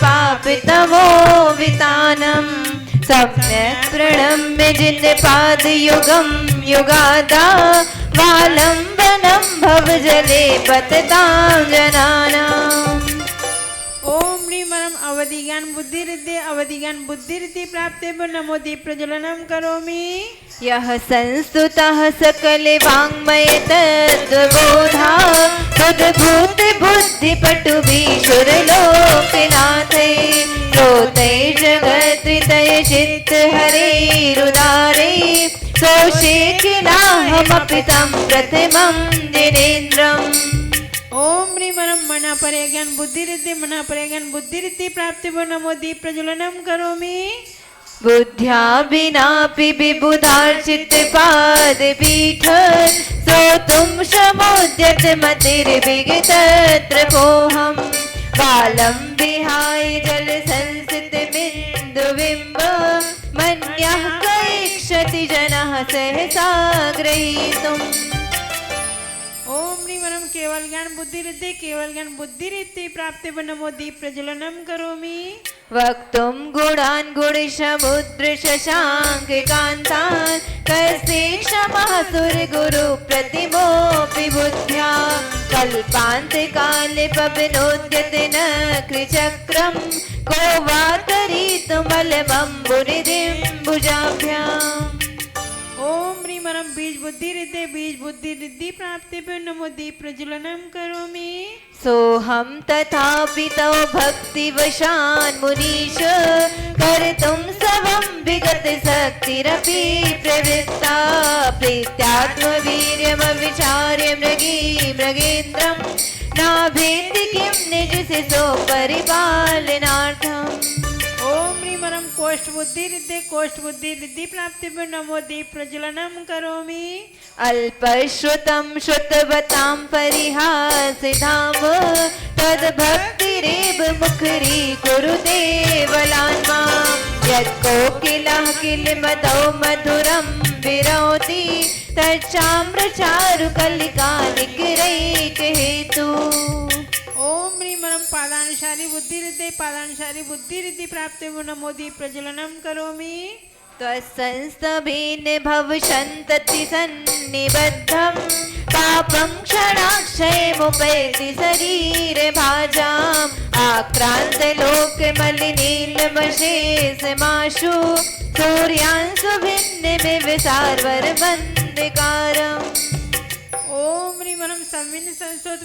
पापितमो वितानम् सम्यक् प्रणम्य जिनपादयुगं युगादा वालम्बनं भवजले पततां जनानाम्। ओम ह्रीमरम अवधि ज्ञान बुद्धि रिद्धि अवधि ज्ञान बुद्धि रिद्धि प्राप्ते नमो दीप प्रज्वलनम करोमि। यः संस्तुतः सकले वाङ्मय तद्बोधा तद्भूत बुद्धिपटुभिषुरलोकनाथै रोतैर्जगत्रितय चित्तहरैरुदारै सोषे किलाहमपि तं प्रथमं जिनेन्द्रम्। ओम ह्रीमरम मना परे ज्ञान बुद्धि रिद्धि मना परे ज्ञान बुद्धि रिद्धि प्राप्ते नमो दीप प्रज्वलनम करोमि। बुद्ध्या विनापि विबुधार्चितपादपीठ श्रोतुं शमोद्यत मतिर्विगतत्र कोऽहम् बालं विहाय जलसंसितबिन्दुबिम्ब मन्यः कैक्षति जनः सहसा ग्रहीतुम्। ओम ह्रीमरम केवल ज्ञान बुद्धि रिद्धि प्राप्ते नमो दीप प्रज्वलनम करोमि। वक्तुं गुणान् गुणसमुद्रशशाङ्ककान्तान् कस्ते क्षमः सुरगुरुप्रतिमोऽपि बुद्ध्या कल्पान्तकाले पवनोद्यते न कृचक्रं को वा तरितुमलमम्बुनिधिम्बुजाभ्याम्। ओम ह्रीमरम बीज बुद्धि रिद्धि प्राप्ते नमो दीप प्रज्वलनम करोमि। सोऽहं तथापि तव भक्तिवशान् मुनीश कर्तुं स्वं विगतशक्तिरपि प्रवृत्ता प्रीत्यात्मवीर्यमविचार्य मृगेन्द्रं नाभेति किं निजशिशो परिपालनार्थम्। ओम ह्रीमरम कोष्ठ बुद्धि रिद्धि प्राप्ते नमो दीप प्रज्वलनम करोमि। अल्पश्रुतं श्रुतवतां परिहासिधाम तद्भक्तिरेव मुखरी कुरुते बलान्मा यत्कोकिलः किलमतौ मधुरं विरोति तच्चाम्रचारुकलिकालिकरैकहेतु। ओम ह्रीमरम पादानुसारी बुद्धि रिद्धि प्राप्ते नमो दीप प्रज्वलनम करोमि। त्वत्संस्तभेन भवशन्तति सन्निबद्धं पापं क्षणाक्षयमुपैति शरीरभाजाम् आक्रान्तलोकमलिनीलमशेषमाशु सूर्यांशुभिन्नमिव सार्वरवन्दिकारम्। ओम ह्रीमरम सम्मिन संस्तोत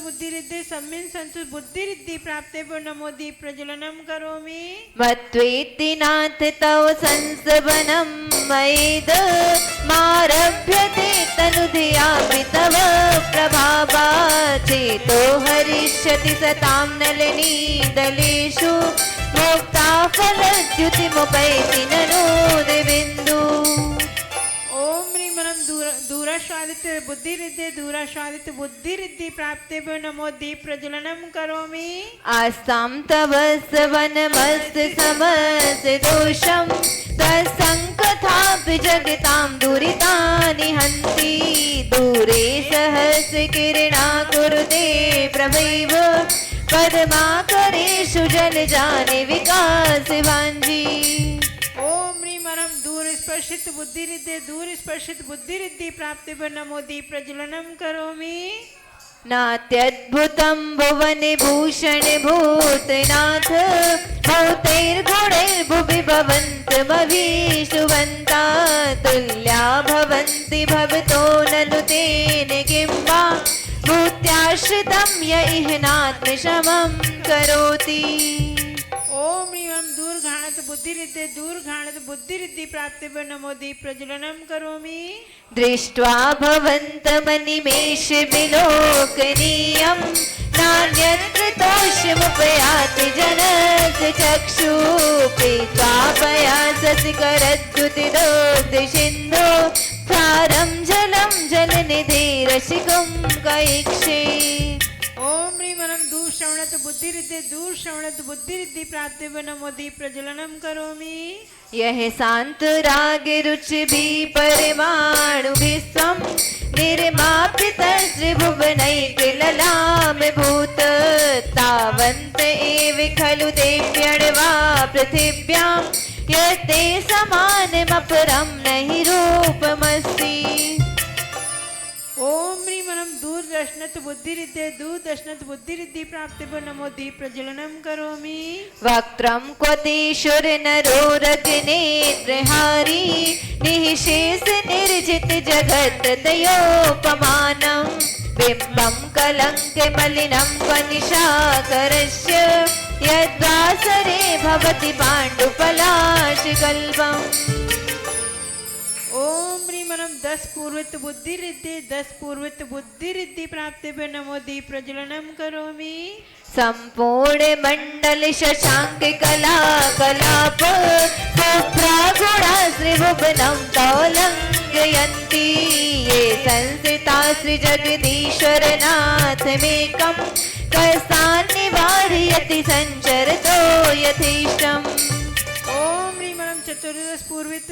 बुद्धि रिद्धि प्राप्ते नमो दीप प्रज्वलनम करोमि। मत्वेति नाथ तव संस्तवनं मयेद मारभ्यते तनुधियापि तव प्रभावात् चेतो हरिष्यति सतां नलिनीदलेषु मुक्ता फलद्युतिमुपैति ननोदिबिन्दु। ओम ह्रीमरम दूराश्वादित बुद्धि रिद्धि प्राप्ते नमो दीप प्रज्वलनम करोमि। आस्तां तव सवनमस्त समस्तदोषं तत्सङ्कथापि जगतां दुरितानि हन्ति दूरे सहस्रकिरणा कुरुते प्रभैव पद्माकरेषु जलजानि विकासवाञ्जी। ओम ह्रीमरम दूर स्पर्शित बुद्धि रिद्धि प्राप्ते नमो दीप प्रज्वलनम करोमि। नात्यद्भुतं भुवने भूषण भूतनाथ भूतैर्गुणैर्भुवि भवन्तमभीष्टवन्ता तुल्या भवन्ति भवतो ननु तेन किं वा भूत्याश्रितं य इहनात्मशमं करोति। ओम ह्रीमरम दूर घाणत बुद्धि रिद्धि प्राप्ते नमो दीप प्रज्वलनम करोमि। दृष्ट्वा भवन्तमनिमेष विलोकनीयं नान्यत्र तोषमुपयाति जनस्य चक्षु पीत्वा पयाससि करद्युतिदोग्धसिन्धो सारं जलं जलनिधिरसिकं कैक्षे। ओम ह्रीमनं दूरश्रवणतु बुद्धिरिद्धि दूरश्रवणतु बुद्धिरिद्धि प्राप्तिर्भो नमो दीप प्रज्वलनं करोमि। यह शांत राग रुचि भी परमाणु विश्वम निर्माप्य त्रिभुवनैकललाम भूत तावन्त एव खलु देव्यण्वा पृथिव्यां यते समानमपरं नहि रूपमस्ति। ओम ह्रीमनं दूरदर्शनतु बुद्धिरिद्धि दूरदर्शनतु बुद्धिरिद्धि प्राप्तिर्भो नमो दीप प्रज्वलनं करोमि। वक्त्रं क्वतीशुरनरोरग्नेत्रहारी निःशेष निर्जित जगत् तयोपमानं बिम्बं कलङ्कमलिनं क्वनिशाकरस्य यद्वासरे भवति पाण्डुपलाशकल्पम्। ओम ह्रीमनं 10 पूर्वत बुद्धिरिद्धि 10 पूर्वत बुद्धिरिद्धि प्राप्तिर्भो नमो दीप प्रज्वलनं करोमि। संपूर्ण मंडल शशांक कला कलाप शुभ्रागुणा श्रीभुवनं तौलंघयन्ति ये संस्थिता श्री जगदीश्वर नाथमेकं कस्तान् निवारयति संचरतो यथेष्टम्। ओम ह्रीमनं चतुर्दश पूर्वित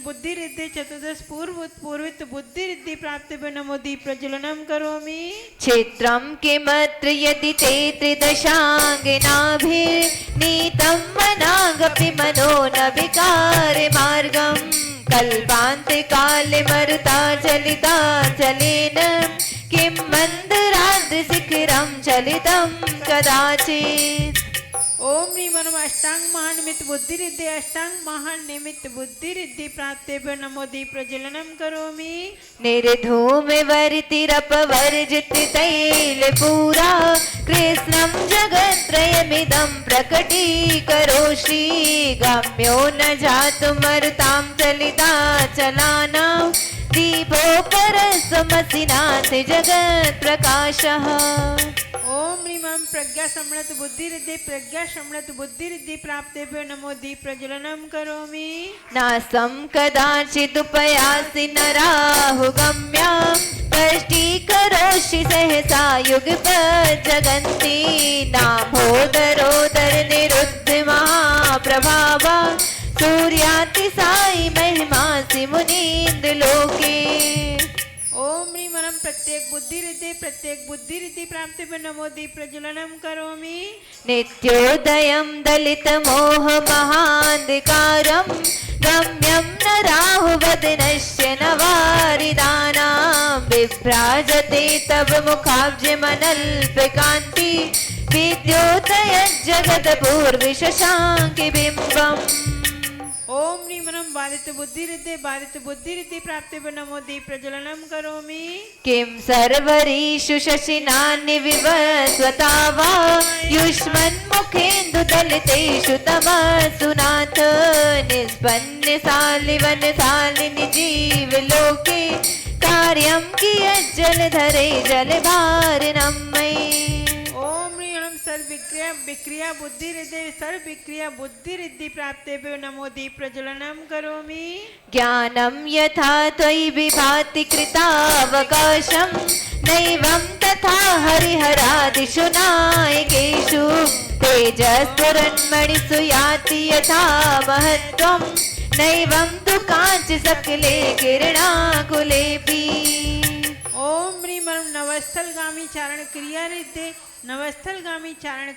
बुद्धिरिद्धि चतुर्दश पूर्वित बुद्धिरिद्धि प्राप्तिर्भो नमो दीप प्रज्वलनं करोमि। क्षेत्रं किमत्र यदि ते त्रिदशाङ्गिनाभिर्नीतं मनागपि मनो न विकारे मार्गं कल्पान्ते काले मरुता चलिता चलेन किं मन्दराद्रिशिखरं चलितं कदाचित्। ओम ह्रीमनं अष्टांग महानिमित्त बुद्धिरिद्धि अष्टांग महानिमित्त बुद्धिरिद्धि प्राप्तिर्भो नमो दीप प्रज्वलनं करोमि। निर्धूमवर्तिरपवर्जित तैलपूरा कृष्णं जगत्त्रयमिदं प्रकटीकरोषि गम्यो न जातुमरुतां चलिता चलानां दीपोपरस्वमसिनाथ जगत्प्रकाशः। ओम ह्रीमं प्रज्ञा सम्मत बुद्धिरिद्धि प्रज्ञा सम्मत बुद्धिरिद्धि प्राप्तिर्भो नमो दीप प्रज्वलनं करोमि। नासं कदाचिदुपयासि नराहुगम्या कष्टीकरोषि सहसा युगपज्जगन्ति नामोदरोदर निरुद्ध महाप्रभावा सूर्यातिसायि महिमासि मुनीन्द्रलोके। ओम ह्रीमनं प्रत्येक बुद्धिरिद्धि प्राप्तिर्भो नमो दीप प्रज्वलनं करोमि। नित्योदयं दलितमोहमहान्धकारं गम्यं न राहुवदनस्य न वारिदानां विभ्राजते तव मुखाब्जमनल्पकान्ति विद्योतयज्जगदपूर्विशशाङ्कि बिम्बम्। ओम ह्रीमनं बाधित बुद्धिरिद्धि प्राप्तिर्भो नमो दीप प्रज्वलनं करोमि। किं सर्वरीषु शशिनानि विवस्वता वा युष्मन्मुखेन्दुदलितेषु तमसु नाथ निष्पन्नशालिवनशालिनि जीवलोके कार्यं कियज्जलधरे जलभारिणं मयि। ओम ह्रीमनं सर्वविक्रिया बुद्धिरिद्धि प्राप्तिर्भो नमो दीप प्रज्वलनं करोमि। ज्ञानं यथा त्वयि विभाति कृतावकाशं नैवं तथा हरिहरादिषु नायकेषु तेजस्फुरन्मणिषु याति यथा महत्त्वं नैवं तु काञ्चि सकले किरणाकुलेऽपि। ओम ह्रीमनं नवस्थलगामी चारण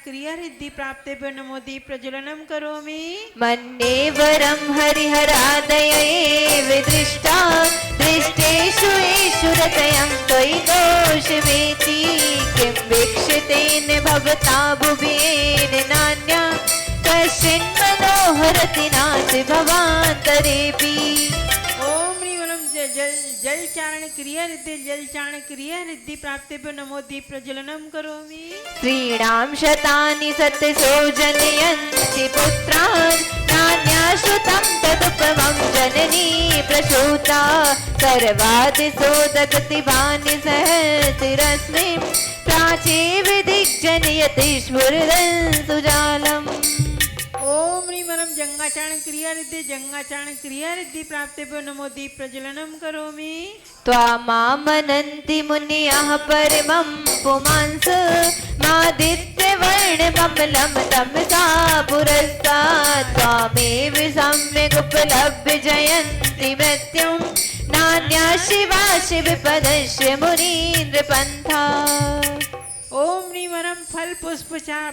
क्रिया रिद्धि प्राप्तिर्भो नमो दीप प्रज्वलनं करोमि। मन्ये वरं हरिहरादय एव दृष्टा दृष्टेषु येषु रतयं त्वयि दोषमेति किं वीक्षितेन भवता भुवियेन नान्या कश्चिन्मनोहरति नास्ति भवान्तरेऽपि। ओम ह्रीमनं जल चारण क्रिया रिद्धि प्राप्तिर्भो नमो दीप प्रज्वलनं करोमि। स्त्रीणां शतानि सतसो जनयन्ति पुत्रान् नान्याश्रुतं तदुपमं जननी प्रसूता सर्वादिशो ददति भानि सहस्रस्मिन् प्राचे विदिग्जनयति स्फुरदं सुजालम्। ओम ह्रीमनं ह्रीमणं जङ्गाचारण क्रियारिद्धि जङ्गाचारण क्रियारिद्धि प्राप्तेभ्यो नमो दीप प्रज्वलनं करोमि त्वामामनन्ति मुनयः परमं पुमांस मादित्यवर्णममलं तमसा पुरस्तात् त्वामेव सम्यगुपलभ्य जयन्ति मृत्युं नान्या शिवा शिवपदस्य मुनीन्द्रपन्था ओम ह्रीमणं फल पुष्प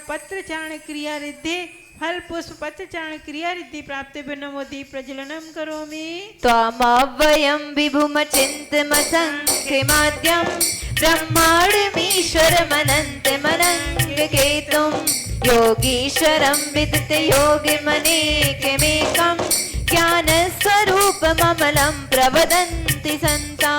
पत्र चारण क्रियारिद्धि फल पुष्प पत्र चारण क्रियारिद्धि प्राप्तेभ्यो नमो दीप प्रज्वलनं करोमि त्वामव्ययं विभुमचिन्तमसङ्ख्यमाद्यं ब्रह्माण्डमीश्वरमनन्तमनङ्गकेतुं योगीश्वरं विदितयोगिमनेकमेकं ज्ञानस्वरूपममलं प्रवदन्ति सन्ता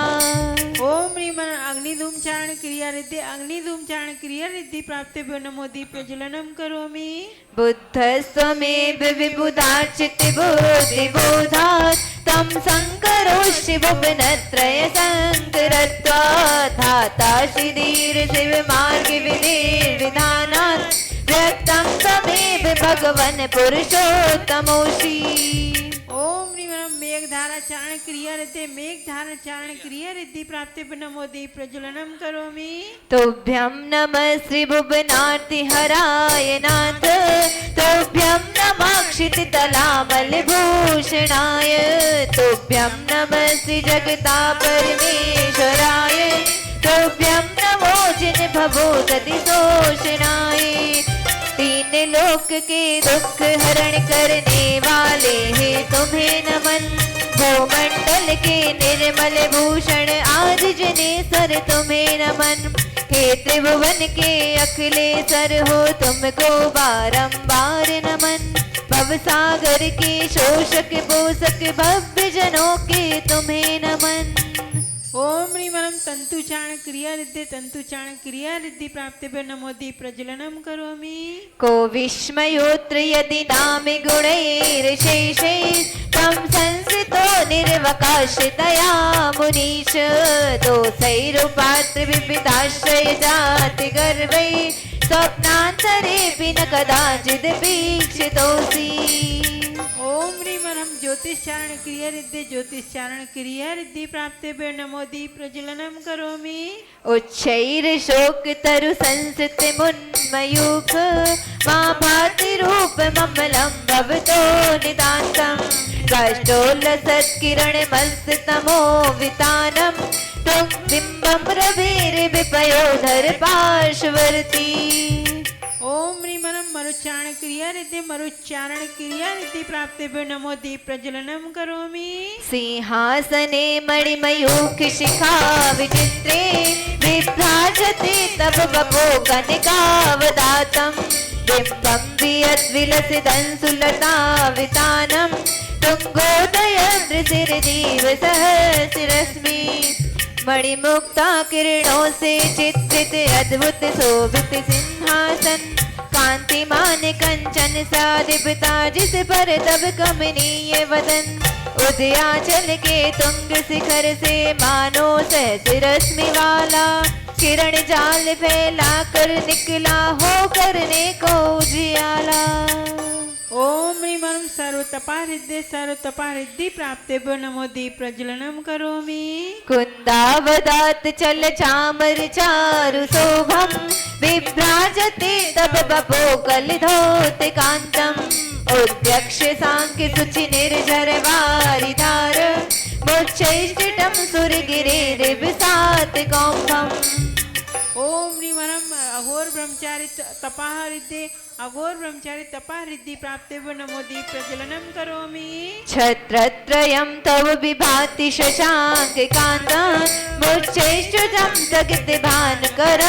ओम ह्रीमणं अग्निधूम चारण क्रियारिद्धि अग्निधूम चारण क्रियारिद्धि प्राप्तेभ्यो नमो दीप प्रज्वलनं करोमि बुद्धस्त्वमेव विबुधाचित्तिबुद्धिबोधात् तं शङ्करोऽसि भुवनत्रयशङ्करत्वात् धाता श्रीधीर शिवमार्गविधिर्विधानात् व्यक्तं त्वमेव भगवन् पुरुषोत्तमोऽसि ओम ह्रीमणं मेघधारा चारण क्रियारिद्धि मेघधारा चारण क्रियारिद्धि प्राप्तेभ्यो नमो दीप प्रज्वलनं करोमि तुभ्यं नमः श्रीभुवनार्तिहराय नाथ तुभ्यं नमः क्षितितलामलभूषणाय तुभ्यं नमः श्रीजगतापरमेश्वराय तुभ्यं नमो जिनभवोदतिशोषणाय तीन लोक के दुख हरण करने वाले हैं तुम्हें नमन भूमंडल के निर्मल भूषण आज जनेश्वर तुम्हें नमन हे त्रिभुवन के अखिलेश्वर हो तुमको बारंबार नमन भवसागर के शोषक पोषक भव्य जनों के तुम्हें नमन ओम ह्रीमणं तंतुचारण क्रियारिद्धि प्राप्तेभ्यो नमो दीप प्रज्वलनं करोमि को विस्मयोत्र यदि नाम गुणैर्शेषे तं संस्थितो निर्वकाशतया मुनीश दोषैरुपात्र विविधाश्रय जाति गर्वै स्वप्नान्तरेऽपि न कदाचिद् वीक्षितोऽसि ओम ह्रीमणं ज्योतिषचारण क्रियारिद्धि प्राप्तेभ्यो नमो दीप प्रज्वलनं करोमि उच्चैर्शोकतरु संसृति मुन्मयूख मा भाति रूपममलं भवतो नितान्तं काष्ठोल्लसत्किरणमस्तमो वितानं त्वं बिम्बं रविर्विपयोधर पार्श्ववर्ती ओम ह्रीमणं मरुच्चारण क्रियारिद्धि प्राप्तेभ्यो नमो दीप प्रज्वलनं करोमि सिंहासने मणिमयूख शिखा विचित्रे विभ्राजते तव वपो कनिकावदातं बिम्बं वियद्विलसितं वितानं तुङ्गोदयदृशिर्जीव सहस्रश्मि मणिमुक्ता किरणों से चित्रित अद्भुत शोभित सिंहासन कांतिमान कंचन सादिपता जिस पर तब कमनीय वदन उदयाचल के तुंग शिखर से मानो सहज रश्मि वाला किरण जाल फैला कर निकला हो करने को उजियाला ओम ह्रीमणं सर्वतपारिद्धि प्राप्तेभ्यो नमो दीप प्रज्वलनं करोमि कुन्दावदात चल चामर चारु शोभम विभ्राजते तब बपो कलिधोत कांतम उद्यक्ष सांख्य सुचि निर्झर वारिधार मुच्चैष्टिटम सुरगिरिर्विसात कौम्भम ओम ह्रीमणं अघोर ब्रह्मचारी तपारिद्धि प्राप्तेभ्यो नमो दीप प्रज्वलनं करोमि छत्रत्रयं तव विभाति शशाङ्ककान्तं मुच्चैश्चुतं जगद्भानकर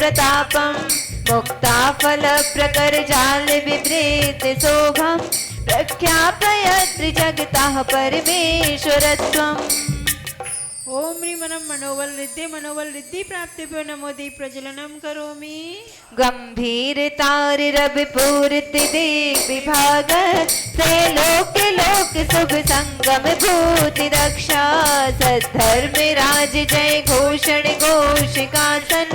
प्रतापं मुक्ताफलप्रकर जाल विवृत शोभं प्रख्यापयत् जगतः परमेश्वरत्वम् ओम ह्रीमणं मनोबल रिद्धि प्राप्तेभ्यो नमो दीप प्रज्वलनं करोमि गंभीरतारिरविपूरित देव विभाग से लोक लोक शुभ संगम भूति रक्षा सद्धर्म राज जय घोषण घोषिकासन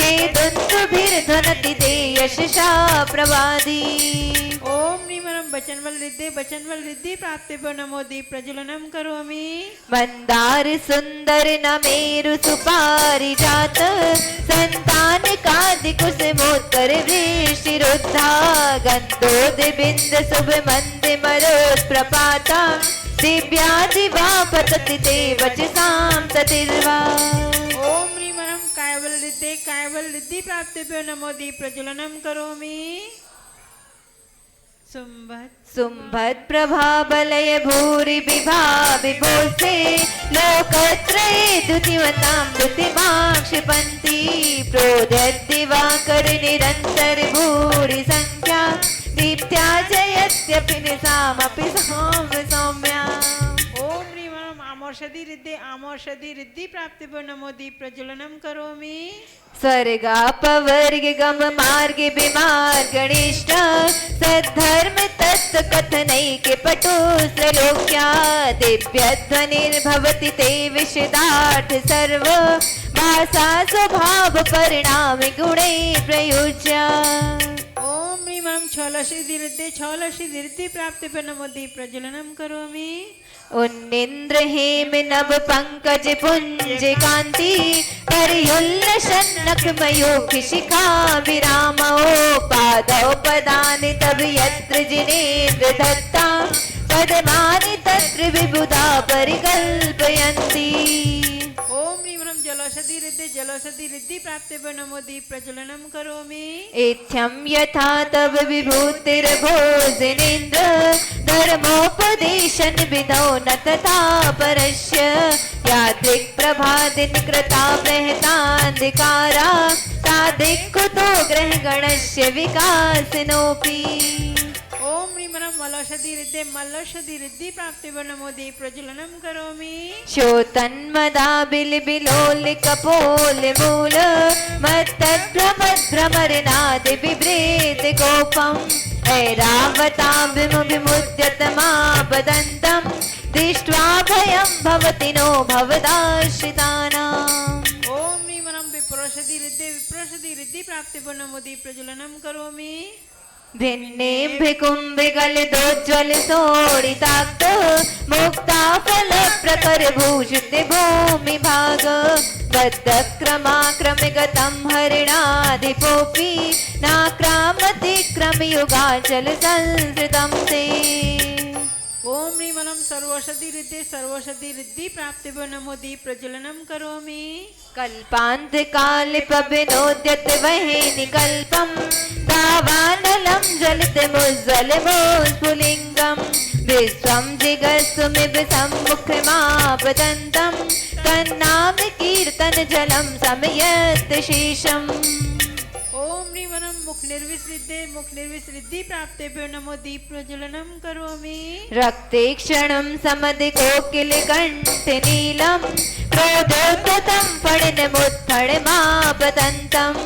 के दुन्दुभिर्ध्वनति ते यशसा प्रवादी ओम ह्रीमणं वचनवल रिद्धे वचनवल रिद्धि प्राप्तिभ्यो नमो दीप प्रज्वलनम करोमि। मंदार सुंदर न मेरु सुपारी जात संतान कादि कुसुमोत्तर वृष्टिरुद्धा गंधोद बिंद शुभ मंद मरोत् प्रपाता दिव्या दिवा पतति ते वचसां सतिर्वा। ओम ह्रीं वरं कायवल रिद्धि प्राप्तिभ्यो नमो दीप प्रज्वलनम करोमि। सुंभत प्रभाबलय भूरि विभा विभोसे लोकत्रये द्युतिमतां द्युतिमां क्षिपन्ति प्रोद्यत् दिवाकर निरन्तर भूरि संख्या दीप्त्या जयत्यपि निशामपि सौम्या। ओम ह्रीं वरं आमोषधि रिद्धि प्राप्तिभ्यो नमो दीप प्रज्वलनम करोमि। स्वर्गापवर्ग गम मार्ग विमार्गणिष्ठ सद्धर्म तत्व कथनैके पटु श्लोक्या दिव्यध्वनिर्भवति ते विशदार्थ सर्व भाषा स्वभाव परिणाम गुणे प्रयुज्य। ओम ह्रीं वरं छौलसिद्धि रिद्धि प्राप्तिभ्यो नमो दीप प्रज्वलनम करोमि। उन्निन्द्र हेम नभ पंकज पुंज कांति परियुल्लसन्नख मयूख शिखा विरामो पादौ पदानि तब यत्र जिनेन्द्र दत्ता पदमानि तत्र विबुधा परिकल्पयन्ति। ओम ह्रीं वरं जलौषधि रिद्धि प्राप्तिभ्यो नमो दीप प्रज्वलनम करोमि। इत्थं यथा तव विभूतिर्भोजनेन्द्र धर्मोपदेशन विधौ न तथा परस्य यादृक् प्रभादिन कृता महतान्धिकारा तादिक्कुतो ग्रहगणस्य विकासिनोऽपि। ओम ह्रीं वरं मल्लौषधि रिद्धि प्राप्तिभ्यो नमो दीप प्रज्वलनम करोमि। शोतन्मदाबिलबिलोलिकपोलिमूल मत्तद्भ्रमद्भ्रमरनादि बिभ्रेत गोपम् ऐरावताभिमुद्यतमापदन्तं दृष्ट्वा भयं भवति नो भवदाश्रितानाम्। ओम ह्रीं वरं विप्रोषधि रिद्धि प्राप्तिभ्यो नमो दीप प्रज्वलनम करोमि। भिन्ने भिकुम्भिगलितोज्ज्वल सोडिताक्त मुक्ता फल प्रकर भूषित भूमि भाग बद्ध क्रमाक्रमगतं हरिणाधिपोऽपि नाक्रामति क्रमयुगाचल संसृतं ते। ओम ह्रीं वरं सर्वौषधि रिद्धि प्राप्तिभ्यो नमो दीप प्रज्वलनम करोमि। कल्पान्तकालिपविनोद्यत वहे निकल्पं दावानलं ज्वलितमुज्ज्वलमोस्फुलिङ्गं विश्वं जिगस्सुमिव सम्मुखमापतन्तं तन्नाम कीर्तन जलं समयत् शेषम्। ओम ह्रीं वरं मुख निर्विसृद्धि प्राप्तिभ्यो नमो दीप प्रज्वलनम करोमि। रक्ते क्षणं समधिकोकिलकण्ठ नीलं क्रोधोद्धतं फणिनमुत्फणमापतन्तम्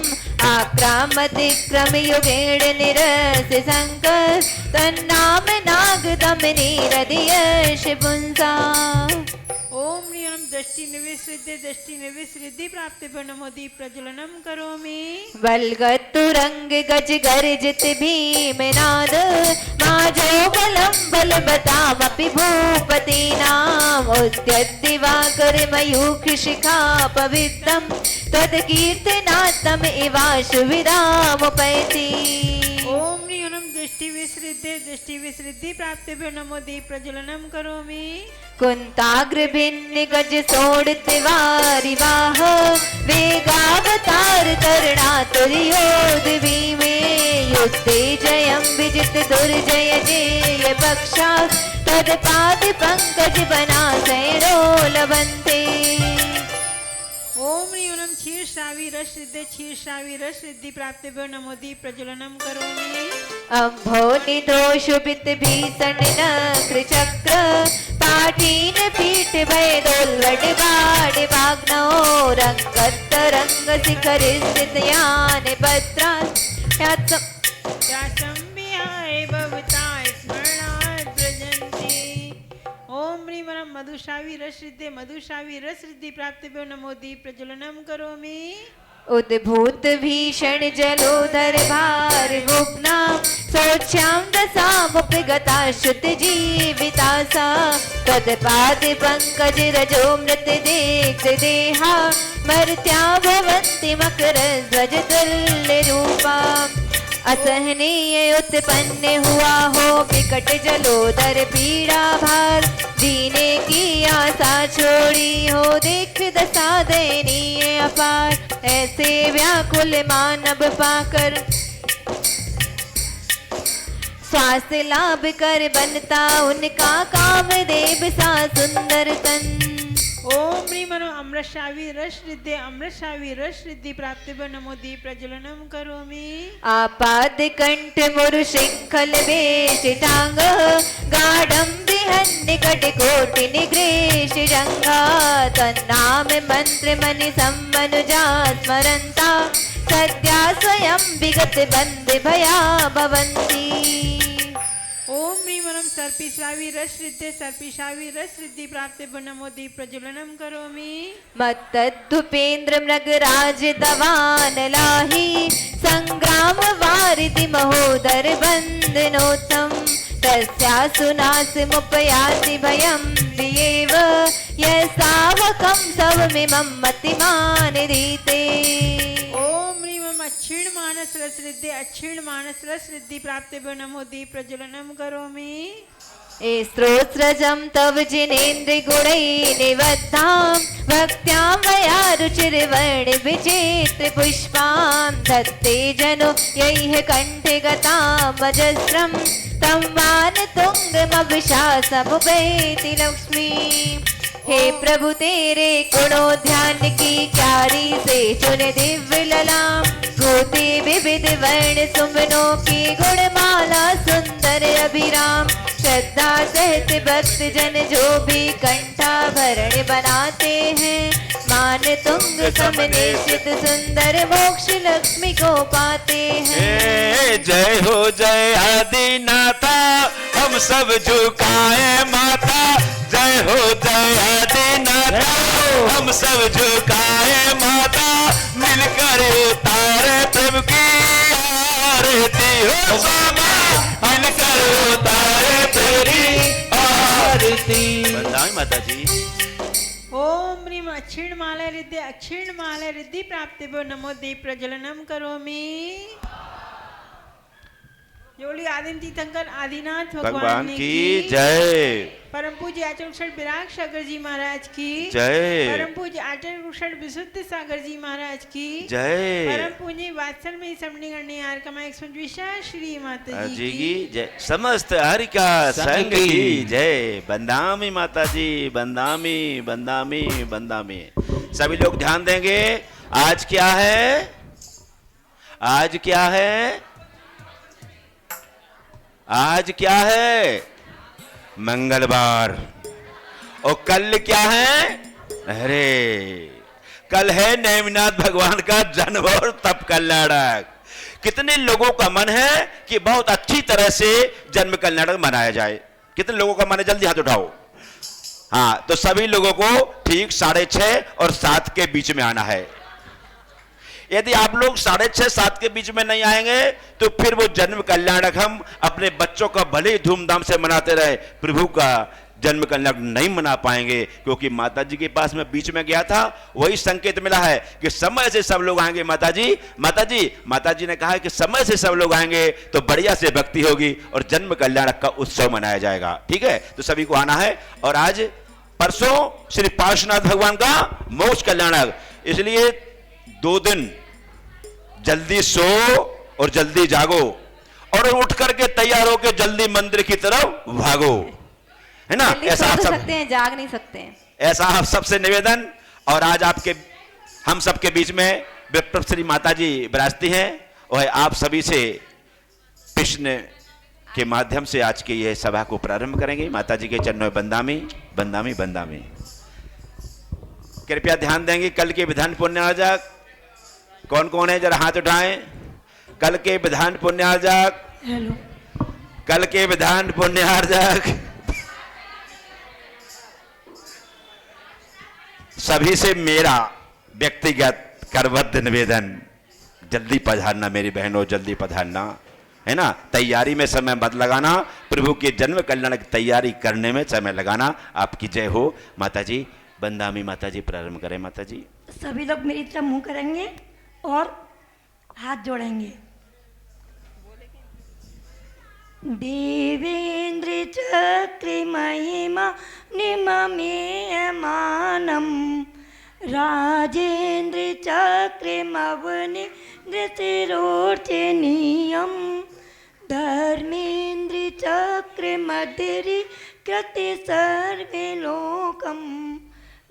आक्रामतिक्रमयुगेण निरस्य शङ्कर तन्नाम नागदमनीरदियश पुंसा। ओम ह्रीं वरं दृष्टि निविसृद्धि प्राप्तिभ्यो नमो दीप प्रज्वलनम करोमि। बलगत्तुरंग गज गर्जित भीमनाद माजो बलं बलवतामपि भूपतीनाम् उद्यत दिवाकर मयूख शिखा पवित्रं तत्कीर्तनात्तम इवाशु विरामोपैति। ओम ह्रीं वरं दृष्टि विसृद्धि प्राप्तिभ्यो नमो दीप प्रज्वलनम करोमि। कुंताग्र भिन्न गज सोड़त वारिवाह वेगावतार तरुणातुर्योध भीमे युद्धे जयं विजित दुर्जय जेय पक्षा तत्पाद पंकज बना सैरोलवन्ते। ओम ह्रीं वरं क्षीरश्रावी रस रिद्धि प्राप्तिभ्यो नमो दीप प्रज्वलनम करोमि। अम्भो निदोषुबित भीषण नक्र चक्र पाठीन पीठ भयदोल्वट बाड वाग्नौ रंगत्तरंग शिखर स्थित यान पत्रात् यासं विहाय भवतां स्मरणात् व्रजन्ति। ओम ह्रीं वरं मधुश्रावी रस रिद्धि प्राप्तिभ्यो नमो दीप प्रज्वलनम करोमि। उद्भूत भीषण जलोदर भार भुग्ना सोच्यां दशामुपि गता श्रुति जीविता सा तत्पाद पंकज रजो मृत देख देहा मर्त्या भवन्ति मकर ध्वज तुल्य रूपा असहनीय उत्पन्न हुआ हो विकट जलोदर पीड़ा भार जीने की आशा छोड़ी हो देख दशा दयनीय अपार ऐसे व्याकुल मानव पाकर स्वास्थ्य लाभ कर बनता उनका कामदेव सा सुंदर तन। ओम ह्रीं मनो अमृतशावी रस रिद्धे अमृतशावी रस रिद्धि प्राप्तिभ्यो नमो दीप प्रज्वलनम करोमि। आपाद कंठ मुरु शृंखल वेशितांग गाढ़ं बृहन् कटकोटि निग्रेश जंगा तन्नाम मंत्र मनि सम्मनुजा स्मरन्ता सद्या स्वयं विगत बंद भया भवन्ति। ओम ह्रीं मनं सर्पिशावी रस रिद्धे सर्पिशावी रस रिद्धि प्राप्तिभ्यो नमो दीप प्रज्वलनम करोमि। मत्तद्भुपेन्द्र मृगराज दवान लाहि संग्राम वारिधि महोदर बंदनोत्तम तस्या सुनासमुपयाति भयं दिएव यसावकं सवमिमं मतिमान रीते। ओम ह्रीं मम अक्षीण मानस रस रिद्धे अक्षीण मानस रस रिद्धि प्राप्तिभ्यो नमो दीप प्रज्वलनम करोमि। स्त्रोत्रजं तव जिनेन्द्र गुणै निबद्धां भक्त्यां मया रुचिर्वर्ण विचित्र पुष्पां धत्ते जनो यैः कंठे गतां वजस्रं तं मान तुंगमभिशासमुपैति लक्ष्मी। हे प्रभु तेरे गुणों ध्यान की क्यारी से चुन दिव्य ललाम गोते विविध वर्ण सुमनों की गुणमाला सुंदर अभिराम श्रद्धा सहित भक्त जन जो भी कंठाभरण बनाते हैं मान तुंग समनिश्चित सुंदर मोक्ष लक्ष्मी को पाते हैं। जय हो जय आदिनाथा हम सब झुकाए माथा जय हो जय आदिनाथा हम सब झुकाए माथा मिलकर उतारे प्रभु की आरती हो स्वामी मिलकर उतारे तेरी आरती। बधाई माता जी। ओम ह्रीं अक्षीण माला रिद्धे अक्षीण माला रिद्धि प्राप्तिभ्यो नमो दीप प्रज्वलनम करोमि। जोली आदिम तीर्थंकर आदिनाथ भगवान की जय। परम पूज्य आचार्य कुशल विराग सागर जी महाराज की जय। परम पूज्य आचार्य कुशल विशुद्ध सागर जी महाराज की जय। परम पूज्य वात्सल में समणी गणनी आरकमा 125 श्री माता जी की जय। समस्त हरिका संग की जय। बंदामी माता जी बंदामी बंदामी बंदामी। सभी लोग ध्यान देंगे। आज क्या है? आज क्या है? आज क्या है? मंगलवार। और कल क्या है? अरे कल है नेमिनाथ भगवान का जन्म और तप कल्याणक। कितने लोगों का मन है कि बहुत अच्छी तरह से जन्म कल्याणक मनाया जाए? कितने लोगों का मन है? जल्दी हाथ उठाओ। हाँ, तो सभी लोगों को ठीक 6:30 और 7 के बीच में आना है। यदि आप लोग 6:30 7 के बीच में नहीं आएंगे तो फिर वो जन्म कल्याणक हम अपने बच्चों का भले ही धूमधाम से मनाते रहे, प्रभु का जन्म कल्याणक नहीं मना पाएंगे। क्योंकि माता जी के पास मैं बीच में गया था, वही संकेत मिला है कि समय से सब लोग आएंगे। माता जी ने कहा है कि समय से सब लोग आएंगे तो बढ़िया से भक्ति होगी और जन्म कल्याणक का उत्सव मनाया जाएगा। ठीक है, तो सभी को आना है। और आज परसों श्री पार्श्वनाथ भगवान का मोक्ष कल्याणक, इसलिए 2 दिन जल्दी सो और जल्दी जागो और उठ करके तैयार होकर जल्दी मंदिर की तरफ भागो, है ना? ऐसा आप सकते हैं, जाग नहीं सकते हैं। ऐसा आप सबसे निवेदन। और आज आपके हम सबके बीच में श्री माता जी विराजती हैं और आप सभी से कृष्ण के माध्यम से आज की यह सभा को प्रारंभ करेंगे। माता जी के चरणों में बंदामी बंदामी बंदामी। कृपया ध्यान देंगे। कल के विधान पुण्यार्जक कौन कौन है? जरा हाथ उठाएं। कल के विधान पुण्यार्जक। हेलो। कल के विधान पुण्यार्जक सभी से मेरा व्यक्तिगत करबद्ध निवेदन, जल्दी पधारना मेरी बहनों, जल्दी पधारना, है ना। तैयारी में समय मत लगाना, प्रभु के जन्म कल्याण की तैयारी करने में समय लगाना। आपकी जय हो माता जी। बंदामी माता जी प्रारंभ करें माता जी। सभी लोग मेरी तरफ मुंह करेंगे और हाथ जोड़ेंगे। देवेंद्र चक्र महिमा निममेयमानम, राजेंद्र चक्र मवनि नृसिरोचनीयम, धर्मेंद्र चक्र मधुरी कृति सर्वे लोकम,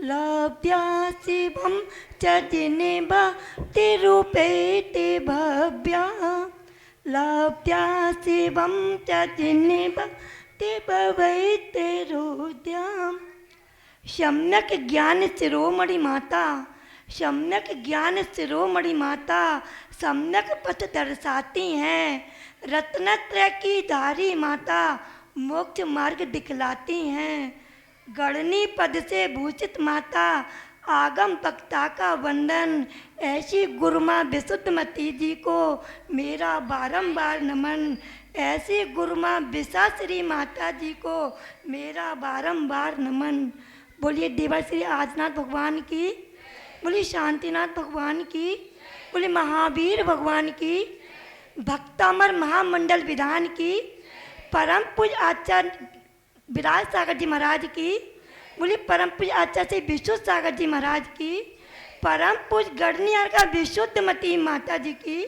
लभ्या शिवम च जिनेवा तिरुपेति भव्या, लभ्या शिवम च जिनेवा तिरुद्याम। सम्यक ज्ञान शिरोमणि माता, सम्यक ज्ञान शिरोमणि माता, सम्यक पथ दर्शाती हैं। रत्नत्रय की धारी माता, मोक्ष मार्ग दिखलाती हैं। गणनी पद से भूषित माता, आगम वक्ता का वंदन। ऐसी गुरुमा विशुद्धमती जी को मेरा बारंबार नमन। ऐसी गुरुमा विशाश्री माता जी को मेरा बारंबार नमन। बोलिए देवर्षि आदिनाथ भगवान की, बोलिए शांतिनाथ भगवान की, बोलिए महावीर भगवान की, भक्तामर महामंडल विधान की, परम पूज आचार्य विराज सागर जी महाराज की, बोलिए परम पूज आचार्य श्री विशुद्ध सागर जी महाराज की, परम पूज गढ़नियार का विशुद्धमती माता जी की,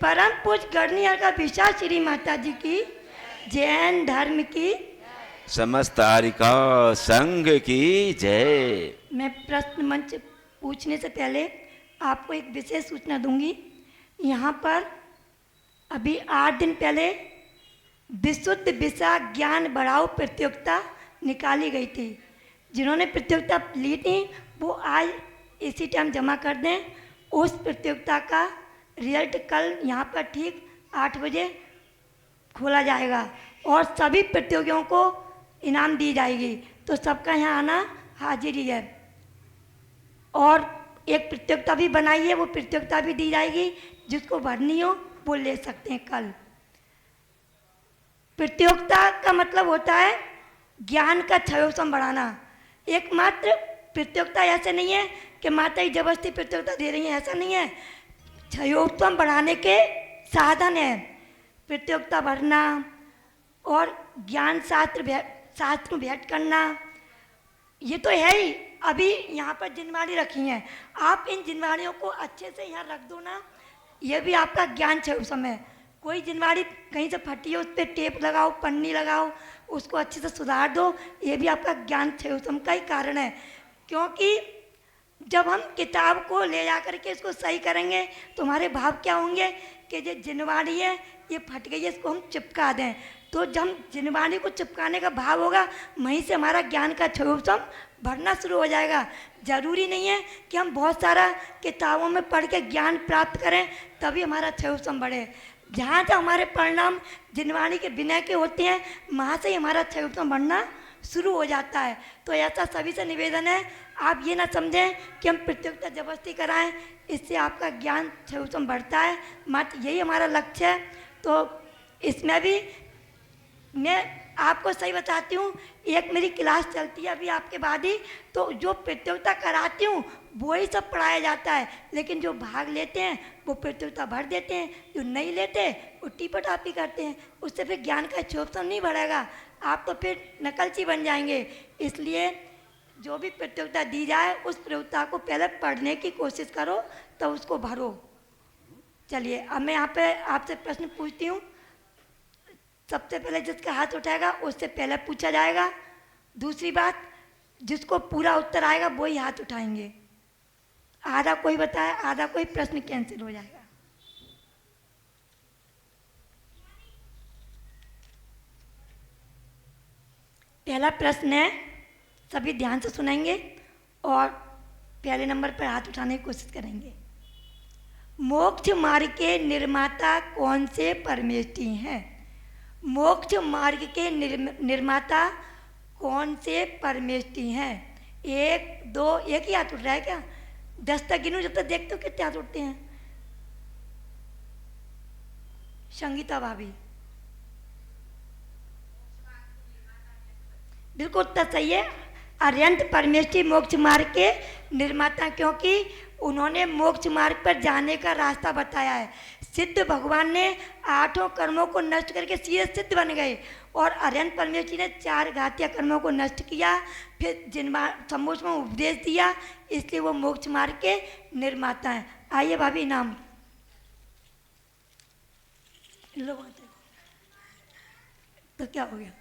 परम पूज गढ़नियार का विशाश्री माता जी की, जैन धर्म की, समस्त आरिका संघ की जय। मैं प्रश्न मंच पूछने से पहले आपको एक विशेष सूचना दूंगी। यहाँ पर अभी 8 दिन पहले विशुद्ध विषा ज्ञान बढ़ाओ प्रतियोगिता निकाली गई थी। जिन्होंने प्रतियोगिता ली थी वो आज इसी टाइम जमा कर दें। उस प्रतियोगिता का रिजल्ट कल यहाँ पर ठीक 8 बजे खोला जाएगा और सभी प्रतियोगियों को इनाम दी जाएगी। तो सबका यहाँ आना हाजिरी है। और एक प्रतियोगिता भी बनाई है, वो प्रतियोगिता भी दी जाएगी। जिसको भरनी हो वो ले सकते हैं कल। प्रतियोगिता का मतलब होता है ज्ञान का क्षयोत्सव बढ़ाना। एकमात्र प्रतियोगिता ऐसे नहीं है कि माता ही जबरदस्ती प्रतियोगिता दे रही है, ऐसा नहीं है। क्षयोत्सव बढ़ाने के साधन है प्रतियोगिता भरना और ज्ञान शास्त्र भेंट करना। ये तो है ही। अभी यहाँ पर जिनवाणी रखी हैं, आप इन जिनवाणियों को अच्छे से यहाँ रख दो ना, ये भी आपका ज्ञान क्षयोत्सव है। कोई जिनवाड़ी कहीं से फटी है उस पर टेप लगाओ, पन्नी लगाओ, उसको अच्छे से सुधार दो, ये भी आपका ज्ञान क्षयोत्सव का ही कारण है। क्योंकि जब हम किताब को ले जा करके इसको सही करेंगे तो हमारे भाव क्या होंगे कि ये जिनवाड़ी है, ये फट गई है, इसको हम चिपका दें। तो जब हम जिनवाड़ी को चिपकाने का भाव होगा, वहीं से हमारा ज्ञान का क्षयोत्सव भरना शुरू हो जाएगा। ज़रूरी नहीं है कि हम बहुत सारा किताबों में पढ़ के ज्ञान प्राप्त करें तभी हमारा क्षयोत्सव बढ़े। जहाँ जहाँ हमारे परिणाम जिनवाणी के विनय के होते हैं, वहाँ से ही हमारा क्षयोत्सव बढ़ना शुरू हो जाता है। तो ऐसा सभी से निवेदन है, आप ये ना समझें कि हम प्रतियोगिता जबरदस्ती कराएं, इससे आपका ज्ञान क्षयोत्सव बढ़ता है। मात्र यही हमारा लक्ष्य है। तो इसमें भी मैं आपको सही बताती हूँ, एक मेरी क्लास चलती है अभी आपके बाद ही, तो जो प्रतियोगिता कराती हूँ वो ही सब पढ़ाया जाता है। लेकिन जो भाग लेते हैं वो प्रतियोगिता भर देते हैं, जो नहीं लेते वो टीपटापी करते हैं। उससे फिर ज्ञान का क्षयोत्सव नहीं बढ़ेगा, आप तो फिर नकलची बन जाएंगे। इसलिए जो भी प्रतियोगिता दी जाए उस प्रतियोगिता को पहले पढ़ने की कोशिश करो, तो उसको भरो। चलिए अब मैं यहाँ पे आपसे प्रश्न पूछती हूँ। सबसे पहले जिसका हाथ उठाएगा उससे पहले पूछा जाएगा। दूसरी बात, जिसको पूरा उत्तर आएगा वही हाथ उठाएंगे। आधा कोई बताए, आधा कोई, प्रश्न कैंसिल हो जाएगा। पहला प्रश्न है, सभी ध्यान से सुनेंगे और पहले नंबर पर हाथ उठाने की कोशिश करेंगे। मोक्ष मार्ग के निर्माता कौन से परमेष्ठी हैं? मोक्ष मार्ग के निर्माता कौन से परमेष्ठी हैं? 1 2, एक ही हाथ उठ रहा है क्या? 10 तक गिनूं जब तक देखते हो कितने हाथ उठते हैं। संगीता भाभी, बिल्कुल उत्तर सही है। अरिहंत परमेष्ठी मोक्ष मार्ग के निर्माता, क्योंकि उन्होंने मोक्ष मार्ग पर जाने का रास्ता बताया है। सिद्ध भगवान ने 8 कर्मों को नष्ट करके सीधे सिद्ध बन गए, और अरिहंत परमेष्ठी ने 4 घातीय कर्मों को नष्ट किया, फिर जिन्मा सम्मोक्ष में उपदेश दिया, इसलिए वो मोक्ष मार्ग के निर्माता हैं। आइए भाभी नाम लो। तो क्या हो गया,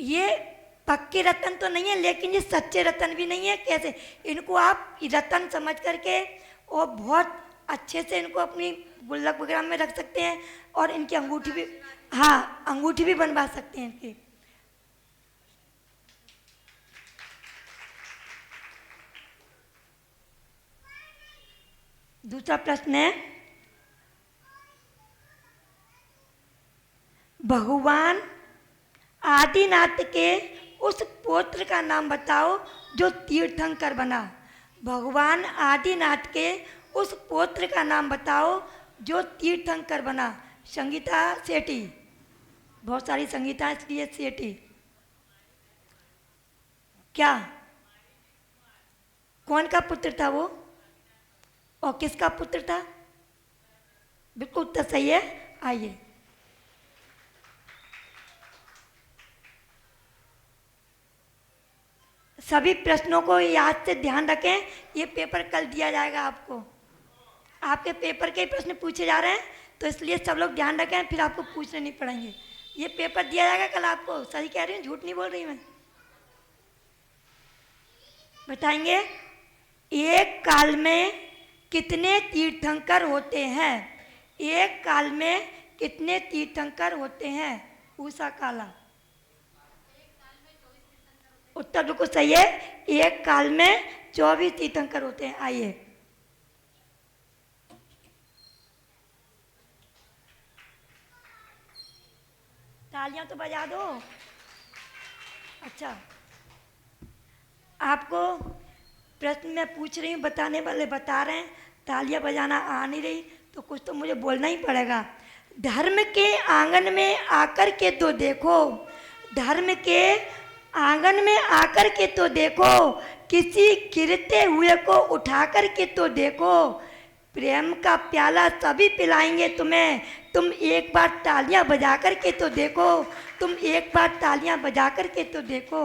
ये पक्के रतन तो नहीं है, लेकिन ये सच्चे रतन भी नहीं है। कैसे, इनको आप रतन समझ करके और बहुत अच्छे से इनको अपनी गुल्लक वगैरह में रख सकते हैं, और इनकी अंगूठी भी, हाँ अंगूठी भी बनवा सकते हैं इनकी। दूसरा प्रश्न है, भगवान आदिनाथ के उस पुत्र का नाम बताओ जो तीर्थंकर बना। भगवान आदिनाथ के उस पुत्र का नाम बताओ जो तीर्थंकर बना। संगीता सेठी, बहुत सारी संगीता इसलिए सेठी। क्या, कौन का पुत्र था वो, और किसका पुत्र था? बिल्कुल उत्तर सही है। आइए, सभी प्रश्नों को याद से ध्यान रखें, ये पेपर कल दिया जाएगा आपको। आपके पेपर के प्रश्न पूछे जा रहे हैं, तो इसलिए सब लोग ध्यान रखें, फिर आपको पूछने नहीं पड़ेंगे। ये पेपर दिया जाएगा कल आपको, सही कह रही हूँ, झूठ नहीं बोल रही मैं। बताएंगे, एक काल में कितने तीर्थंकर होते हैं? एक काल में कितने तीर्थंकर होते हैं? उषा काला, उत्तर बिल्कुल सही है। एक काल में 24 तीर्थंकर होते हैं। आइए, तालियां तो बजा दो। अच्छा, आपको प्रश्न मैं पूछ रही हूँ, बताने वाले बता रहे हैं, तालियां बजाना आ नहीं रही, तो कुछ तो मुझे बोलना ही पड़ेगा। धर्म के आंगन में आकर के तो देखो, धर्म के आंगन में आकर के तो देखो, किसी गिरते हुए को उठा कर के तो देखो, प्रेम का प्याला सभी पिलाएंगे तुम्हें, तुम एक बार तालियां बजा कर के तो देखो, तुम एक बार तालियां बजा कर के तो देखो।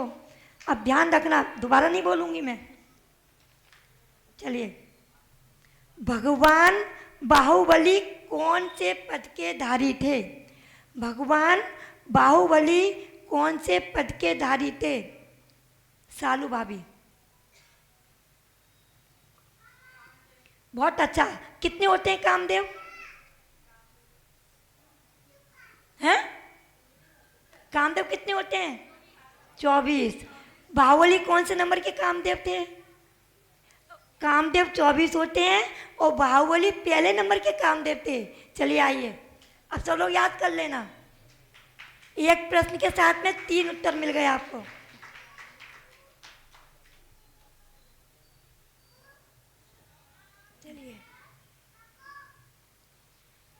अब ध्यान रखना, दोबारा नहीं बोलूंगी मैं। चलिए, भगवान बाहुबली कौन से पद के धारी थे? भगवान बाहुबली कौन से पद के धारी थे? सालू भाभी, बहुत अच्छा। कितने होते हैं कामदेव? हैं? कामदेव कितने होते हैं? 24। बाहुबली कौन से नंबर के कामदेव थे? कामदेव 24 होते हैं, और बाहुबली पहले नंबर के कामदेव थे। चलिए आइए, अब सब लोग याद कर लेना। एक प्रश्न के साथ में 3 उत्तर मिल गए आपको। चलिए,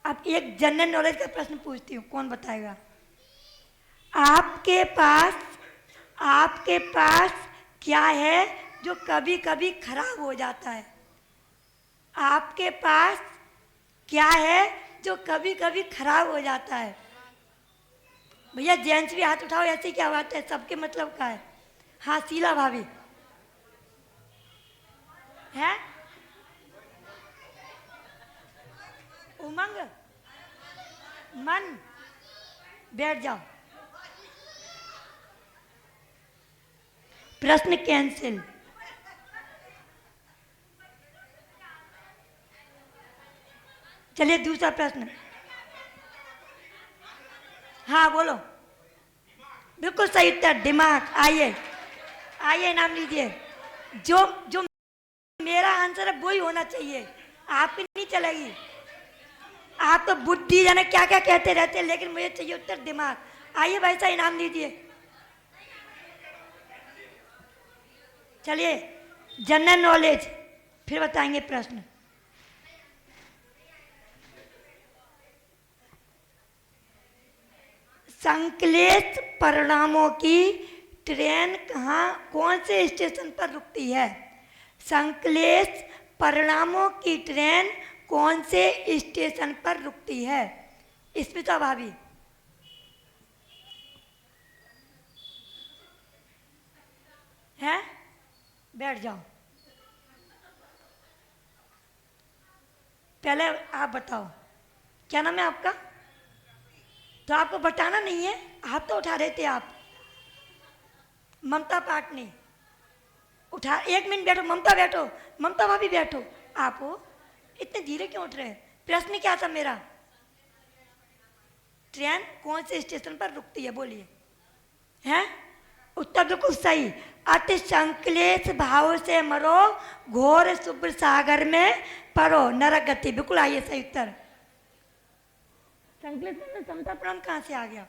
अब एक जनरल नॉलेज का प्रश्न पूछती हूँ, कौन बताएगा? आपके पास क्या है जो कभी कभी खराब हो जाता है? आपके पास क्या है जो कभी कभी खराब हो जाता है? भैया जेंट्स भी हाथ उठाओ, ऐसे क्या बात है, सबके मतलब का है। हाँ, शीला भाभी है। उमंग, मन, बैठ जाओ। प्रश्न कैंसिल। चलिए दूसरा प्रश्न। हाँ बोलो। बिल्कुल सही उत्तर, दिमाग। आइए आइए, नाम लीजिए। जो जो मेरा आंसर है वही होना चाहिए, आपकी नहीं चलेगी। आप तो बुद्धि जाने क्या क्या कहते रहते हैं, लेकिन मुझे चाहिए उत्तर दिमाग। आइए भाई साहब, इनाम लीजिए। चलिए जनरल नॉलेज, फिर बताएंगे प्रश्न। संश्लेष परिणामों की ट्रेन कहाँ, कौन से स्टेशन पर रुकती है? संश्लेष परिणामों की ट्रेन कौन से स्टेशन पर रुकती है? स्मिता भाभी। है, बैठ जाओ। पहले आप बताओ, क्या नाम है आपका? तो आपको बताना नहीं है, हाथ तो उठा रहे थे आप। ममता पाटनी, उठा, 1 मिनट बैठो। ममता बैठो, ममता भाभी बैठो। आप हो, इतने धीरे क्यों उठ रहे हैं? प्रश्न क्या था मेरा? ट्रेन कौन से स्टेशन पर रुकती है, बोलिए। हैं? उत्तर बिल्कुल सही। अति संश्लेष भाव से मरो, घोर शुभ्र सागर में परो, नरक गति। बिल्कुल आइए, सही उत्तर। संश्लेष में समता प्राण कहाँ से आ गया?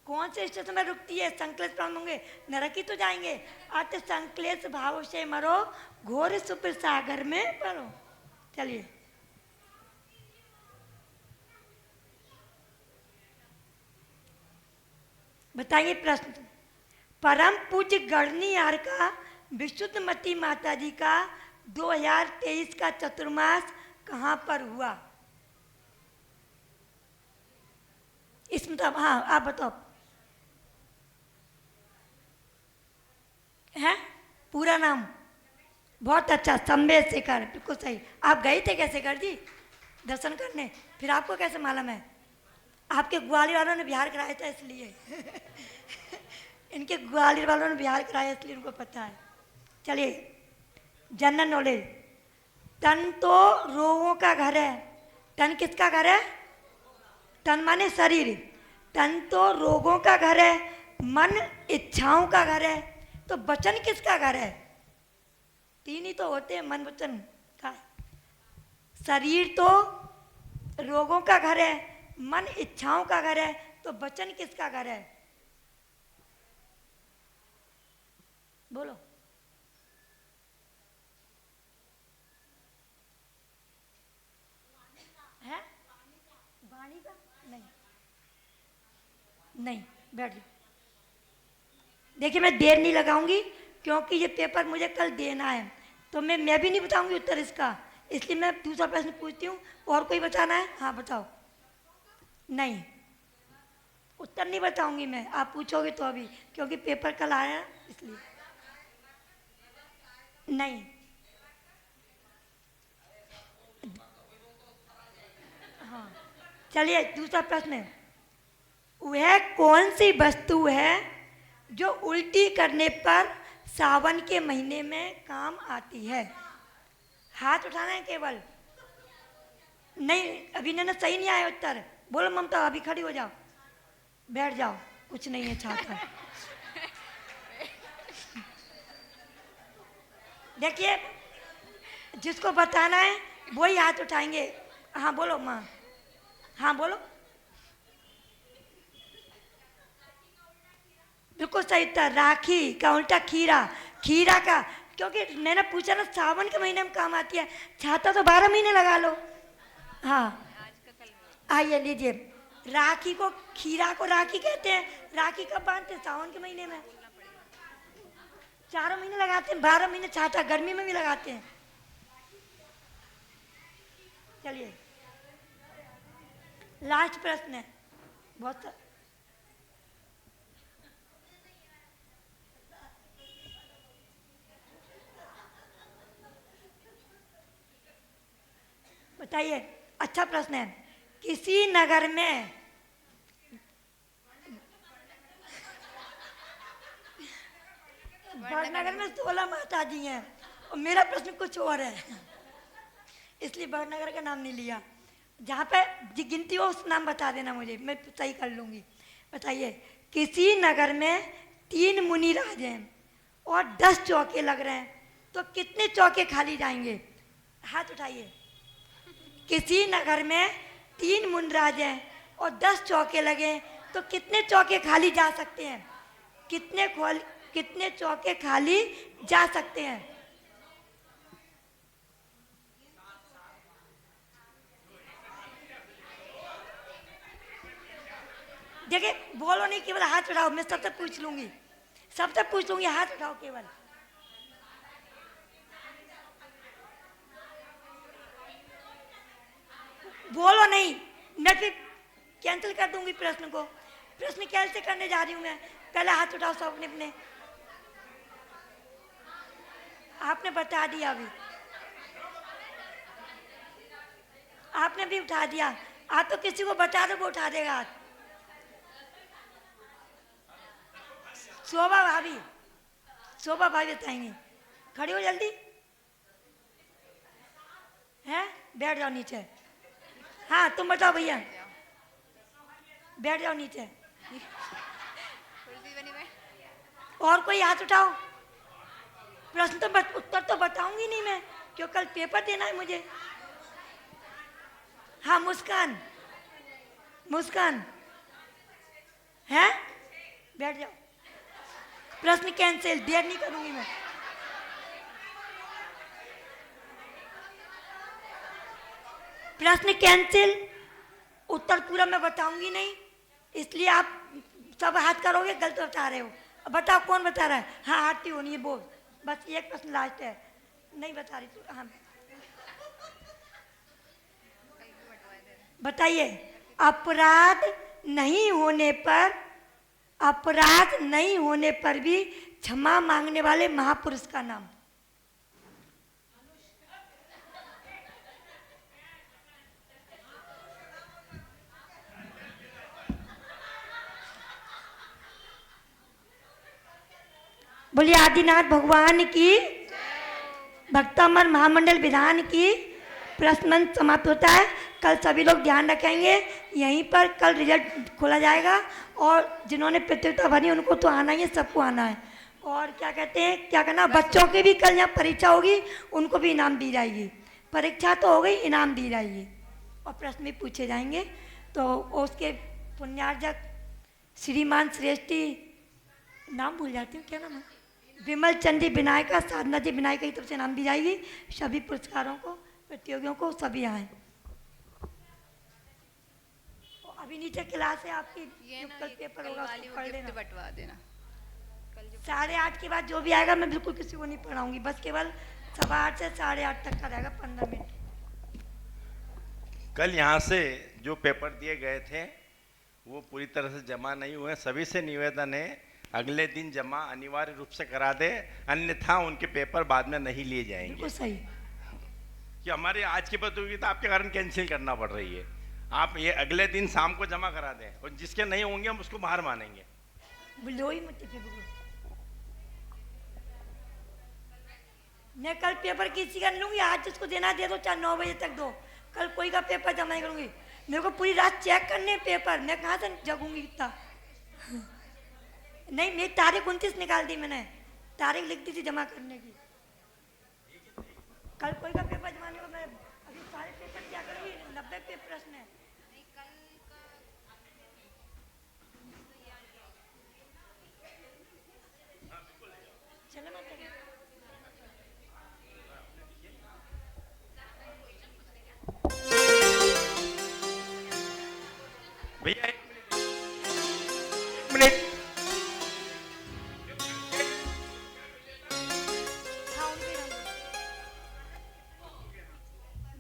कौन से स्टेशन में रुकती है? संश्लेष प्राण होंगे, नरक ही तो जाएंगे। अति संश्लेष भाव से मरो, घोर शुभ्र सागर में परो। चलिए, बताइए प्रश्न। परम पूज्य गणनीयार का विशुद्धमती माता जी का 2023 का चतुर्मास कहाँ पर हुआ? इसमें तो हाँ, आप बताओ। है पूरा नाम? बहुत अच्छा, संवेद शेखर, बिल्कुल सही। आप गए थे कैसे शेखर जी दर्शन करने? फिर आपको कैसे मालूम है? आपके ग्वालियर वालों ने बिहार कराया था इसलिए। इनके ग्वालियर वालों ने बिहार कराया इसलिए उनको पता है। चलिए, जनरल नॉलेज। तन तो रोगों का घर है। तन किसका घर है? तन माने शरीर। तन तो रोगों का घर है, मन इच्छाओं का घर है, तो वचन किसका घर है? 3 ही तो होते हैं, मन वचन का। शरीर तो रोगों का घर है, मन इच्छाओं का घर है, तो वचन किसका घर है? बोलो। है वाणी का? नहीं, नहीं, बैठ जाओ। देखिए, मैं देर नहीं लगाऊंगी क्योंकि ये पेपर मुझे कल देना है, तो मैं भी नहीं बताऊंगी उत्तर इसका, इसलिए मैं दूसरा प्रश्न पूछती हूँ। और कोई बताना है? हाँ बताओ। नहीं, उत्तर नहीं बताऊंगी मैं, आप पूछोगे तो अभी, क्योंकि पेपर कल आया इसलिए। नहीं, हाँ, चलिए दूसरा प्रश्न है। वह कौन सी वस्तु है जो उल्टी करने पर सावन के महीने में काम आती है? हाथ उठाना है केवल। नहीं, अभी ना सही नहीं आया उत्तर। बोलो ममता, अभी खड़ी हो जाओ, बैठ जाओ, कुछ नहीं है छाता। देखिए, जिसको बताना है वही हाथ उठाएंगे। हाँ बोलो माँ, हाँ बोलो। बिल्कुल सही उत्तर, राखी का उल्टा खीरा। खीरा का, क्योंकि मैंने पूछा ना सावन के महीने में काम आती है, छाता तो 12 महीने लगा लो। हाँ, आइए लीजिए। राखी को, खीरा को राखी कहते हैं। राखी कब बांधते हैं? सावन के महीने में। 4 महीने लगाते हैं, 12 महीने छाता, गर्मी में भी लगाते हैं। चलिए, लास्ट प्रश्न है, बहुत बताइए, अच्छा प्रश्न है। किसी नगर में बड़नगर में 16 माता जी हैं, और मेरा प्रश्न कुछ और है, इसलिए बड़नगर का नाम नहीं लिया। जहाँ पे गिनती हो उस नाम बता देना मुझे, मैं सही कर लूँगी। बताइए, किसी नगर में 3 मुनि राज हैं और 10 चौके लग रहे हैं, तो कितने चौके खाली जाएंगे? हाथ उठाइए। किसी नगर में 3 मुनराज हैं और 10 चौके लगे, तो कितने चौके खाली जा सकते हैं? कितने कितने चौके खाली जा सकते हैं? देखिए, बोलो नहीं, केवल हाथ उठाओ, मैं सबसे पूछ लूंगी, सबसे पूछ लूंगी, हाथ उठाओ केवल। बोलो नहीं, मैं फिर कैंसिल कर दूंगी प्रश्न को। प्रश्न कैंसिल करने जा रही हूं मैं। पहले हाथ उठाओ सब अपने अपने। आपने बता दिया अभी, आपने भी उठा दिया। आप तो किसी को बता दो वो उठा देगा हाथ। शोभा भाभी, शोभा भाभी बताएंगे। खड़ी हो जल्दी। हैं, बैठ जाओ नीचे। हाँ तुम बताओ भैया, बैठ जाओ नीचे। और कोई हाथ उठाओ। प्रश्न तो उत्तर तो बताऊंगी नहीं मैं, क्यों कल पेपर देना है मुझे। हाँ मुस्कान, मुस्कान है, बैठ जाओ। प्रश्न कैंसिल, देर नहीं करूंगी मैं। प्रश्न कैंसिल, उत्तर पूरा मैं बताऊंगी नहीं, इसलिए आप सब हाथ करोगे, गलत बता रहे हो। अब बताओ कौन बता रहा है? हाँ आरती होनी है बोल। बस एक प्रश्न लास्ट है, नहीं बता रही तू। हाँ बताइए। अपराध नहीं होने पर, अपराध नहीं होने पर भी क्षमा मांगने वाले महापुरुष का नाम। बोलिए आदिनाथ भगवान की, भक्तामर महामंडल विधान की। प्रश्न मंच समाप्त होता है। कल सभी लोग ध्यान रखेंगे, यहीं पर कल रिजल्ट खोला जाएगा, और जिन्होंने प्रतियोगिता भरी उनको तो आना ही है, सबको आना है। और क्या कहते हैं, क्या करना, बच्चों की भी कल यहाँ परीक्षा होगी, उनको भी इनाम दी जाएगी। परीक्षा तो हो गई, इनाम दी जाएगी, और प्रश्न भी पूछे जाएंगे। तो उसके पुण्यार्जक श्रीमान श्रेष्ठी, नाम भूल जाती हूँ, क्या नाम है, विमल चंदी विनायका, साधना जी विनायका की तरफ से नाम दी जाएगी। सभी पुरस्कारों को, प्रतियोगियों को सभी आए। अभी नीचे क्लास है आपकी, जो कल पेपर होगा उसको पढ़ लेना, बंटवा देना। 8:30 के बाद जो भी आएगा मैं बिल्कुल किसी को नहीं पढ़ाऊंगी, बस केवल 8:15 से 8:30 तक का रहेगा, 15 मिनट। कल यहाँ से जो पेपर दिए गए थे वो पूरी तरह से जमा नहीं हुए। सभी से निवेदन है अगले दिन जमा अनिवार्य रूप से करा दे, अन्यथा उनके पेपर बाद में नहीं लिए जाएंगे। बिल्कुल सही। कि हमारी आज की प्रतियोगिता आपके कारण कैंसिल करना पड़ रही है। आप ये अगले दिन शाम को जमा करा दें, और जिसके नहीं होंगे हम उसको बाहर मानेंगे। लोई मत बिल्कुल। मैं कल पेपर किसी का नहीं लूंगी, आज जिसको देना दे दो, चाहे 9 बजे तक दो। कल कोई का पेपर जमा नहीं करूंगी। मेरे को पूरी रात चेक करने पेपर, मैं कहाँ से जगूंगी इतना। नहीं, मेरी तारीख 29 निकाल दी मैंने, तारीख लिख दी थी जमा करने की। कल कोई का पेपर जमाने को मैं अभी सारे पेपर क्या करूंगी, 90 पे प्रश्न है। चलो मैं भैया एक मिनट, हाँ उनके नाम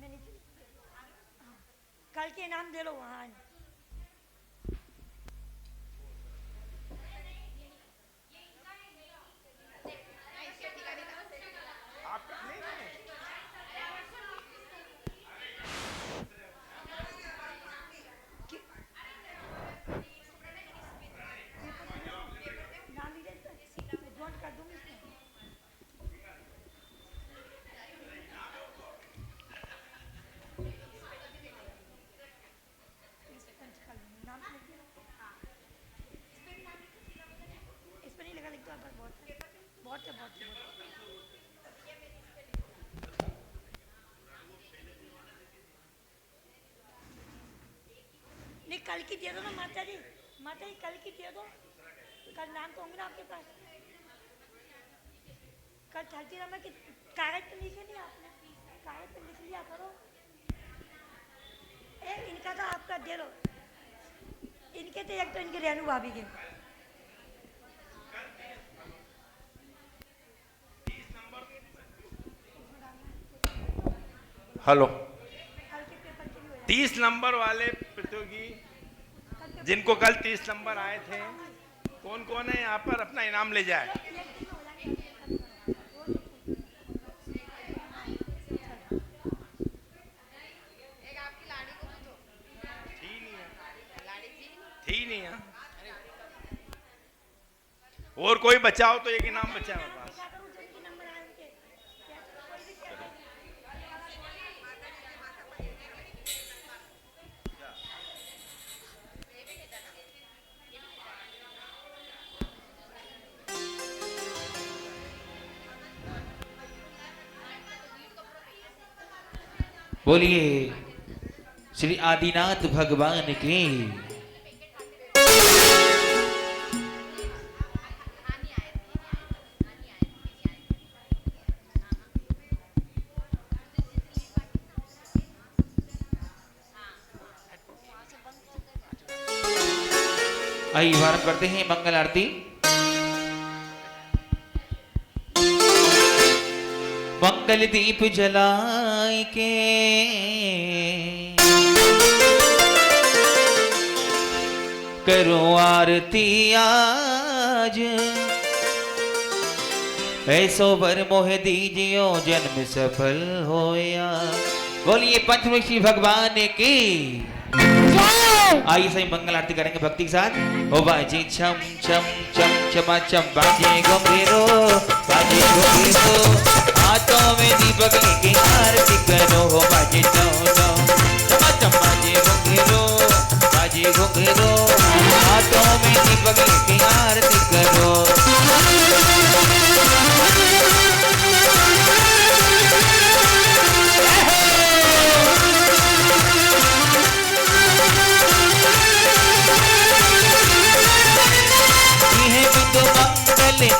मैंने कल के नाम दे लो वहाँ। नहीं कल की दे दो ना माता जी, माता जी कल की दे दो, कल नाम तो होंगे ना आपके पास। कल छठी राम की कागज पे लिखे नहीं आपने, कागज पे लिख लिया करो। इनका तो आपका दे लो, इनके तो एक तो इनके रेणु भाभी के। हेलो, कल के पेपर के लिए हो 30 नंबर वाले प्रतियोगी जिनको कल 30 नंबर आए थे, कौन कौन है यहाँ पर अपना इनाम ले जाए? थी नहीं है। और कोई बचाओ तो एक इनाम बचा है मेरे पास। बोलिए श्री आदिनाथ भगवान की। आइए आरंभ करते हैं मंगल आरती। मंगल दीप जलाए के करो आरती आज, ऐसो वर मोह दीजियो जन्म सफल होया। बोलिए पंचमुखी भगवान की। आइए सही मंगल आरती करेंगे भक्ति के साथ। ओ बाजे छम छम छम छमा छम बाजे घुंघरू, बाजे घुंघरू, हाथों में दीपक लेके आरती करो। हो बाजे छम छम छमा छम बाजे घुंघरू, बाजे घुंघरू, हाथों में दीपक लेके आरती करो।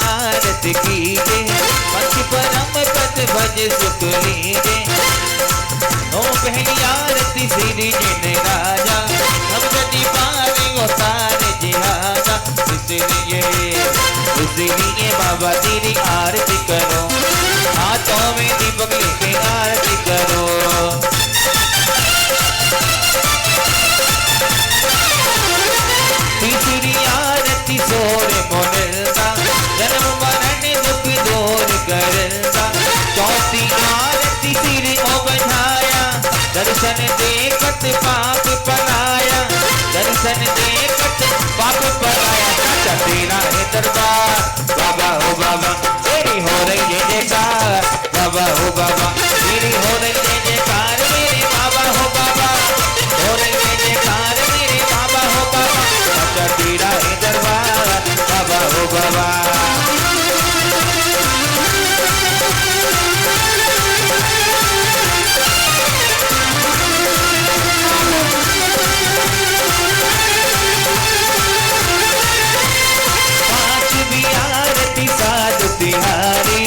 आरती कीजे पंच परम पद भज सुख लीजे। ओ पहली आरती श्री जिन राजा, हम गति पावे उतार जिहाजा। इसलिए बाबा तेरी आरती करो, हाथों में दीपक लेके आरती करो। तीसरी आरती सोर मोनलता, जन्म मरण दुख दूर करता। चौथी आरती सिर ओढ़ाया, दर्शन देखत पाप पलाया, दर्शन देखत पाप पलाया। चाचा तेरा है दरबार बाबा हो बाबा, तेरी हो रही है जयकार बाबा हो बाबा, तेरी हो रही है जयकार मेरे बाबा हो बाबा, हो रही है जयकार मेरे बाबा हो बाबा। चाचा तेरा है दरबार बाबा हो बाबा। पांचवी आरती साधु तिहारी,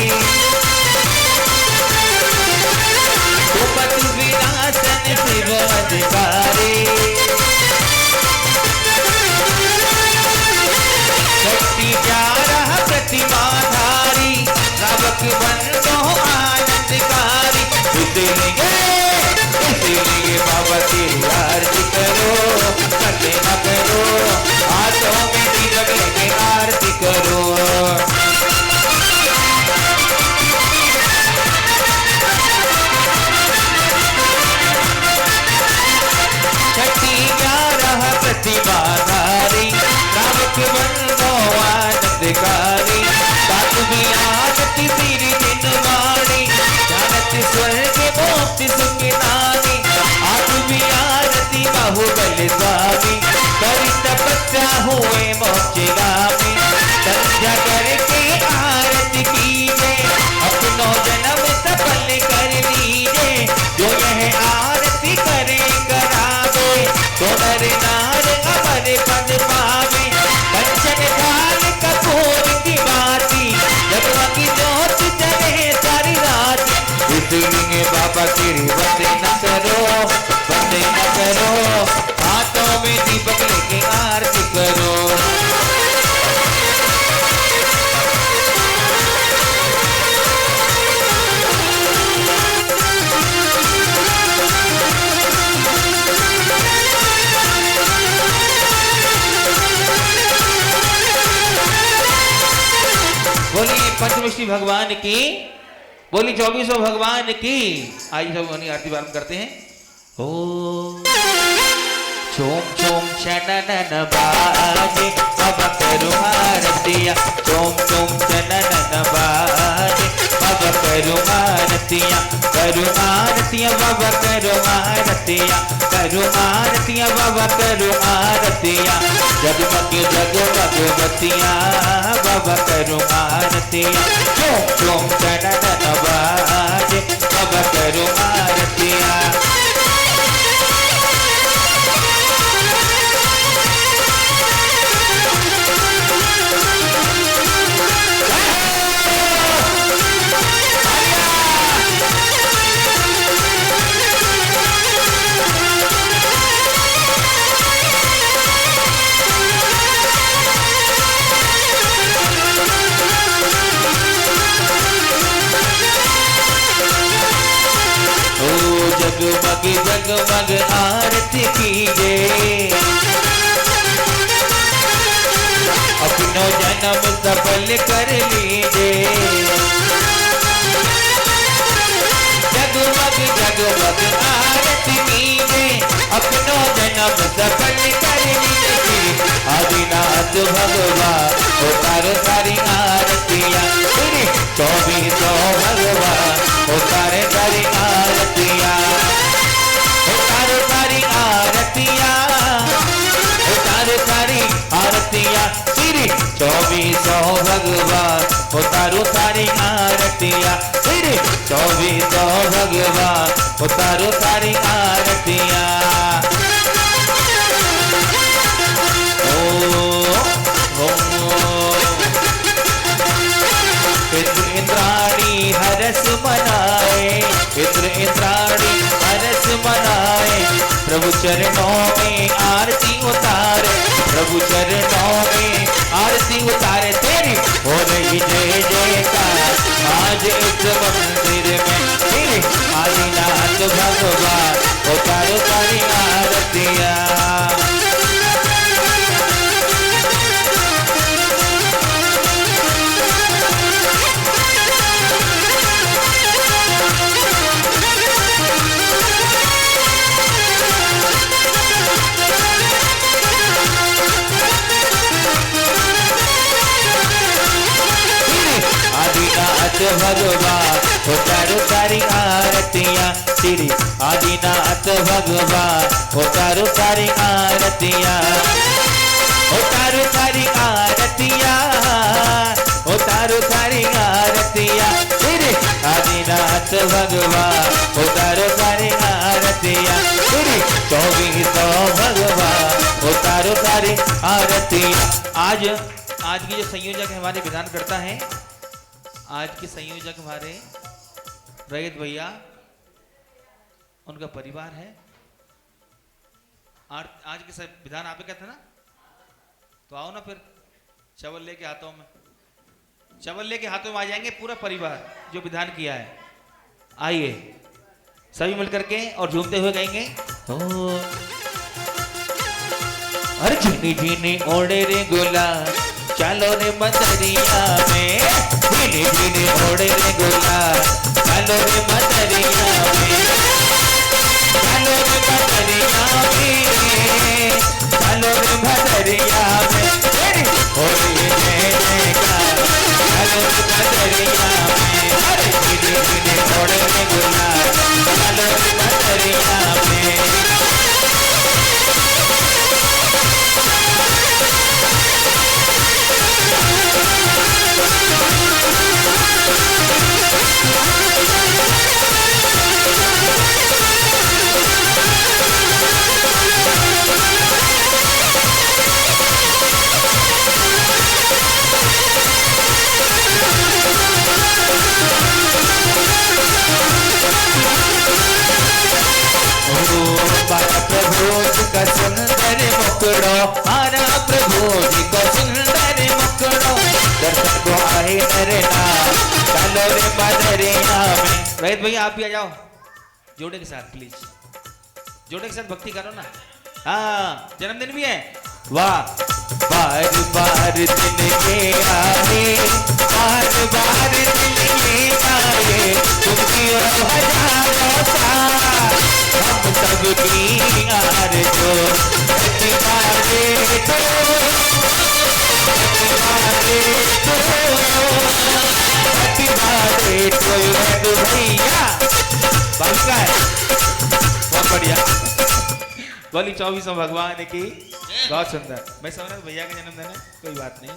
उपत विनाशन शिव अधिकारी। शक्ति ग्यारह प्रतिमाधारी, रावक बंदो आनंदकारी। इसीलिए बाबा तेरी आरती करो, करते न करो, हाथों में दीपक लेके आरती करो। छठी ग्यारह प्रतिमाधारी, रावक बंदो आनंदकारी। सातवीं आरती तेरी जिनवाणी, जानत स्वर्ग मोक्ष सुख नानी। आठवीं आरती बाहुबल स्वामी, करी तपस्या हुए मोक्षगामी। संध्या करके आरती कीजे, अपनो जन्म सफल कर लीजे। जो यह आरती करे करावे, तो नर नार अमर पद पावे। कंचन थाल कपूर की बाती, जगमगी ज्योत जग मिष्टी भगवान की, बोली 24 भगवान की। आइए सब अपनी आरती प्रारंभ करते हैं। ओ चोम चोम चनन बाजे अब करू आरतिया, चोम चोम चनन बाजे अब करू आरतिया, करू आरतिया बाबा करू आरतिया, करू आरतिया बाबा करू आरतिया, जगमग जगमग बतिया बाबा करू आरतिया, चोम चोम चनन बाजे अब करू आरतिया। जगमग जगमग आरती कीजे, अपनो जन्म सफल कर लीजे। जगमग जगमग आरती कीजे, अपनो जन्म सफल कर लीजे। आदिनाथ भगवान उतारो सारी आरतियाँ, 24 भगवान उतारे सारी आरतियाँ, उतारो सारी आरतियाँ, उतारो सारी आरतियाँ। श्री 24 भगवान उतारो सारी आरतियाँ, श्री 24 भगवान उतारो सारी आरतियाँ। पितृ इंद्राणी हरस मनाए, पितृ इंद्राणी हरस मनाए, प्रभु चरणों में आरती उतारे, प्रभु चरणों में आरती उतारे। तेरी हो रही जय जयकार आज इस मंदिर में, तेरे आदिनाथ भगवान उतारो सारी आरतियाँ। आदिनाथ भगवान उतारो सारी आरतियाँ, श्री आदिनाथ भगवान उतारो सारी आरतियाँ, उतारो सारी आरतियाँ, उतारो सारी आरतियाँ। श्री आदिनाथ भगवान उतारो सारी आरतियाँ, श्री 24 भगवान उतारो सारी आरतियाँ। आज की जो संयोजक हमारे विधान करता है, आज के संयोजक हमारे रैयत भैया, उनका परिवार है। आज के विधान आप ही का था ना, तो आओ ना फिर चवल लेके हाथों में, चवल लेके हाथों में आ जाएंगे पूरा परिवार जो विधान किया है। आइए सभी मिलकर के और झूमते हुए गाएंगे। अरे झीनी झीनी ओढ़े रे गुलाल, चलो रे मदरिया में, झीनी झीनी ओढ़े रे गुलाल, चलो रे मदरिया में, चलो रे मदरिया में, चलो रे मदरिया में। तेरी होली जय जयकार चलो रे मदरिया में, अरे झीनी झीनी ओढ़े रे गुलाल, चलो रे मदरिया में। प्रभु जी का सुंदर मुखड़ो, आरा प्रभु जी का सुंदर मुखड़ो, दर्शन को आए नर नाम, चलो रे मदरिया में। रैयत भैया आप भी आ जाओ जोड़े के साथ, प्लीज जोड़े के साथ भक्ति करो ना। हाँ जन्मदिन भी है, वाह। बार बार दिन ये आए, बार बार दिन ये आए, तुमकी और हजारों साल हम सबकी आरज़ू प्रतिभा दे दो, प्रतिभा दे दो भैया। बालिका है बहुत बढ़िया। बोली 24 भगवान की बहुत सुंदर। मैं समझ रहा हूं भैया का जन्मदिन है, कोई बात नहीं।